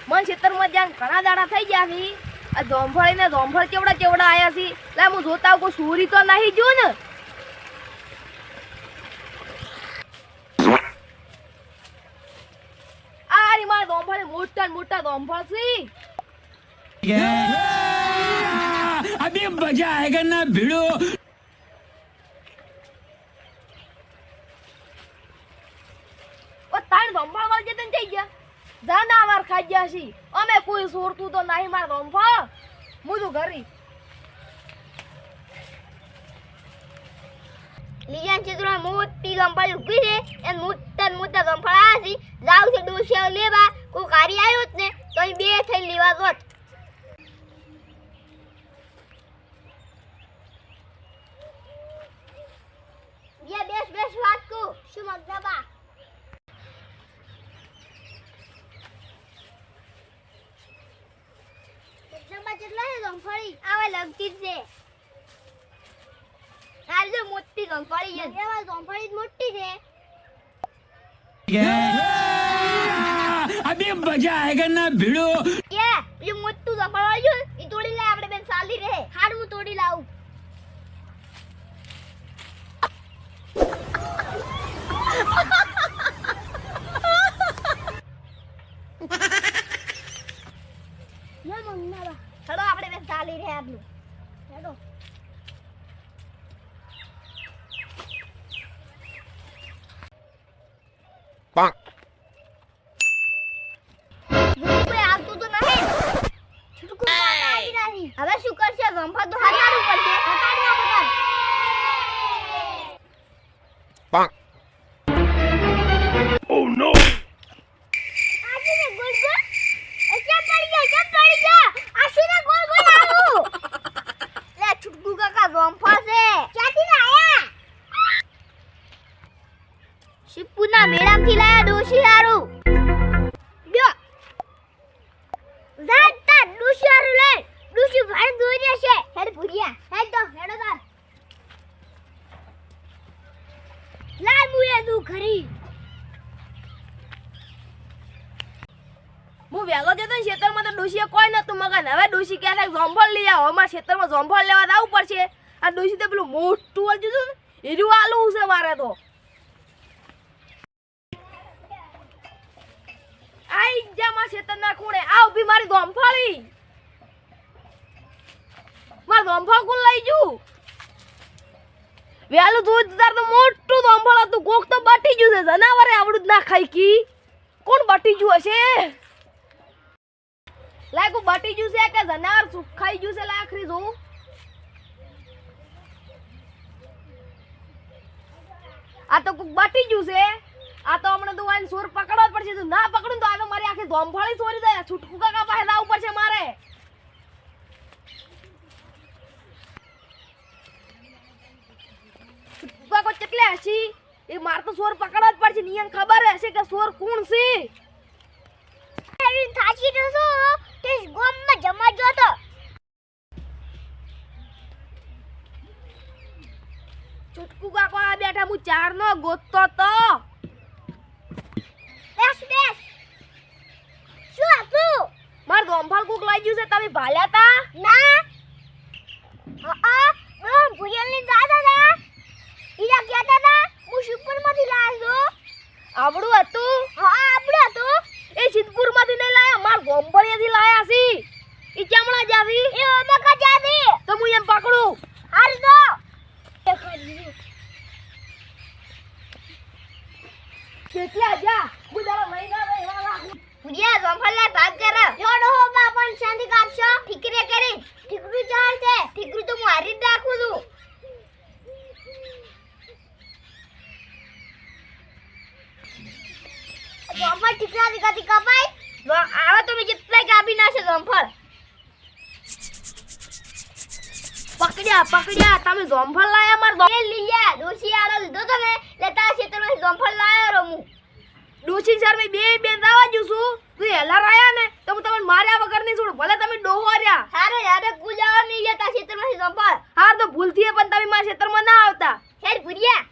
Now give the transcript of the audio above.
મન ખેતરમાં જ્યાં ઘણા દાડા થઈ ગયા છે આ જોંફળીને જોંફળ કેવડા આયા છે લે હું જોતા કોઈ સુરી તો નહીં જો ને આ રી મારા જોંફળ મોટા જોંફળ છે अभी मजा आएगा ना भिड़ो ઓ તાણ જોંફળ વાળ જતન થઈ ગયા જાનાવર ખાઈ ગયા છે અમે કોઈ સોરતું તો નહીં મારા જોંફળ હું તો ઘરી લીજાન ચિત્રો મોટી ગંફળ ઉભી છે એ મોટા ગંફળ આયા છે જાવ છે ડોસિયા લેવા કોઈ કારી આવ્યો જ ને તો અહીં બે થઈ લેવા ગોત યા બેસ વાત કો શું મગદબા કેટલા છે ગંફળી આવા લગતી જ છે હાલ મોટી ગંફળી છે એમાં ગંફળી મોટી છે अभी मजा आएगा ना भिड़ो ये મોટું ગંફળ આવ્યું ઈ તોડી લે આપણે બેન સાલી રહે હાડ હું તોડી લાવું યે મંગના ચલો આપણે બેન સાલી રહે આટલું હેડો પાંક કોઈ આવતું તો નહીં છૂટકો આવી રહી હવે શું કરશે ગંફળ તો હટાડવું પડશે હટાડી નાખો તાર પાંક Oh no આજે ને ગોલ ગોલ એ ક્યાં પડી ગયા આશુને ગોલ ગોલ આવું લે છૂટકુ કાકા ગંફળ છે ક્યાંથી લાયા શિપુના મેળામથી લાયા ડોશી હારું બ્યો જાતા ડોશી હારું લે ડોશી ભાર દોરી છે હેડ ભુરિયા હેડ તો હેડો તાર લાય મુએ તું ખરી હું વેલો જતો ને ખેતરમાં તો ડોશીએ કોઈ નતું મગન હવે ડોશી કહે છે જોંફળ લઈ આવો અમારા ખેતરમાં જોંફળ લેવા જવું પડશે આ ડોશી તો પેલું મોટું વાળું હતું ને એરું આલું છે મારે તો આઈ જા મારા ખેતરના ખૂણે આ ઊભી મારી જોંફળી માર જોંફળ કોણ લઈ જુ વેલું દૂધ તાર તો મોટું જોંફળ હતું કોક તો બટી ગયું છે જનાવરે આવડું જ ના ખાઈ કી કોણ બટી ગયું હશે લાગુ બટી ગયું છે કે જનાવર સુખાઈ ગયું છે લાખરી જોઉં આ તો કોક બટી ગયું છે આ તો હમણાં તો વાન સોર પકડવા જ પડશે તું ના પકડું તો આ તો મારી આખી જોંફળી સોરી જાય છૂટકું કાકા પાસે લાવવું પડશે મારે છૂટકું કાકો કેટલે હશી એ માર તો સોર પકડવા જ પડશે નિયમ ખબર હશે કે સોર કોણ છે એવી થાચી તો છો તે ગોમમાં જમા જો તો છૂટકું કાકો આ બેઠા હું ચાર નો ગોતતો તો બેસ શું હતું માર જોંફળ કોક લઈ ગયું છે તમે ભાલ્યા તા ના બમ ભુયલની દાદા ના ઈરા કહેતા હતા હું શિવપુરમાંથી લાવ્યો છું આવડું હતું આપણે હતું એ સિદ્ધપુરમાંથી નહીં લાયા માર ગોંભળિયાથી લાયા છી ઈ ચામડા જાવી એ ઓમકા જાદી તો હું એમ પકડું હાર દો કેટલા જા બુડાળો લઈ ના એવા રાખું ભુરિયા જોંફળલા ભાગ કર જોડો હો બાપન શાંતિ કાપશો ઠીકરે કરી ઠીકરું ચાલ છે ઠીકરું તો હું હારી જ રાખું છું જોંફળ ઠીકરાથી કદી કપાય આવા તમે જેટલા કાપી નાખે જોંફળ પકડ્યા તમે જોંફળ લાયા માર લીયા ડોસી આરો લીધો તમે લેતા ખેતરમાં જોંફળ લાયો રમું ડોસી સર મે બે દાવા જુ છું તું હેલા રાયા ને તો હું તમને માર્યા વગર નહીં છોડું ભલે તમે ડોહો રહ્યા હારે યાર ગુજાવા નહીં લેતા ખેતરમાં જોંફળ હાર તો ભૂલથી પણ તમે મારા ખેતરમાં ના આવતા હેડ ભુરિયા